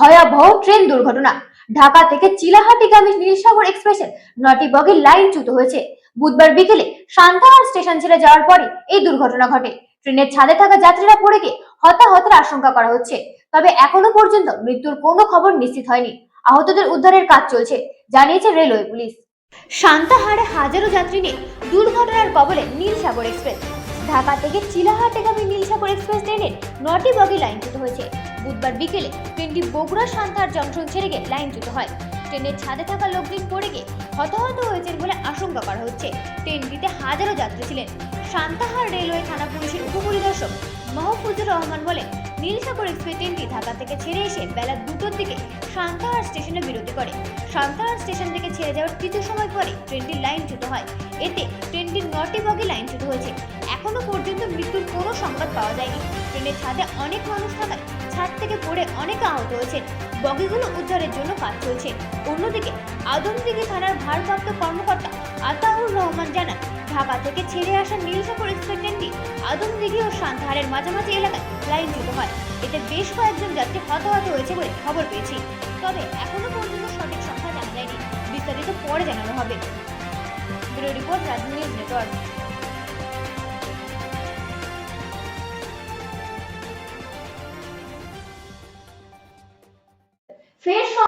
ভয়াবহ ট্রেন দুর্ঘটনা। ঢাকা থেকে চিলাহাটিগামী নীলসাগর এক্সপ্রেসের 9টি বগির লাইনচ্যুত হয়েছে। বুধবার বিকেলে সান্তাহার স্টেশন ছেড়ে যাওয়ার পরে এই দুর্ঘটনা ঘটে। ট্রেনের ছাদে থাকা যাত্রীরা পড়ে গিয়ে হতাহতের আশঙ্কা করা হচ্ছে। তবে এখনো পর্যন্ত মৃত্যুর কোনো খবর নিশ্চিত হয়নি। আহতদের উদ্ধারের কাজ চলছে, জানিয়েছে রেলওয়ে পুলিশ। সান্তাহারে হাজারো যাত্রী নিয়ে দুর্ঘটনার কবলে নীলসাগর এক্সপ্রেস। ঢাকা থেকে চিলাহাটিগামী নীলসাগর এক্সপ্রেস ট্রেনের 9টি বগি লাইনচ্যুত হয়েছে। বুধবার বিকেলে ট্রেনটি বগুড়া সান্তাহার জংশন ছেড়ে গিয়ে লাইনচ্যুত হয়। ট্রেনের ছাদে থাকা লোকজন পড়ে গিয়ে হতাহত হয়েছেন বলে আশঙ্কা করা হচ্ছে। ট্রেনটিতে হাজারো যাত্রী ছিলেন। সান্তাহার রেলওয়ে থানা পুলিশের উপপরিদর্শক মাহফুজুর রহমান বলেন, নীলসাগর এক্সপ্রেস ট্রেনটি ঢাকা থেকে ছেড়ে এসে বেলা 2টোর দিকে সান্তাহার স্টেশনে বিরতি করে। সান্তাহার স্টেশন থেকে ছেড়ে যাওয়ার কিছু সময় পরে ট্রেনটি লাইনচ্যুত হয়। এতে ট্রেনটির 9টি বগি লাইনচ্যুত হয়েছে। এখনো পর্যন্ত মৃত্যুর কোনো সংবাদ পাওয়া যায়নি। ট্রেনের ছাদে অনেক মানুষ থাকায় ছাদ থেকে পড়ে অনেকে আহত হয়েছেন। বগিগুলো উদ্ধারের জন্য কাজ চলছে। অন্যদিকে আদমদিঘি থানার ভারপ্রাপ্ত কর্মকর্তা আতাউর রহমান জানান, ঢাকা থেকে ছেড়ে আসা নীলসাগর এক্সপ্রেস ট্রেনটি আদমদিঘি ও সান্তাহারের মাঝামাঝি এলাকায় লাইনচ্যুত হয়। এতে বেশ কয়েকজন যাত্রী হতাহত হয়েছে বলে খবর পেয়েছি। তবে এখনো পর্যন্ত সঠিক সংখ্যা জানা যায়নি। বিস্তারিত পরে জানানো হবে। ব্যুরো রিপোর্ট, রাজধানী নিউজ নেটওয়ার্ক।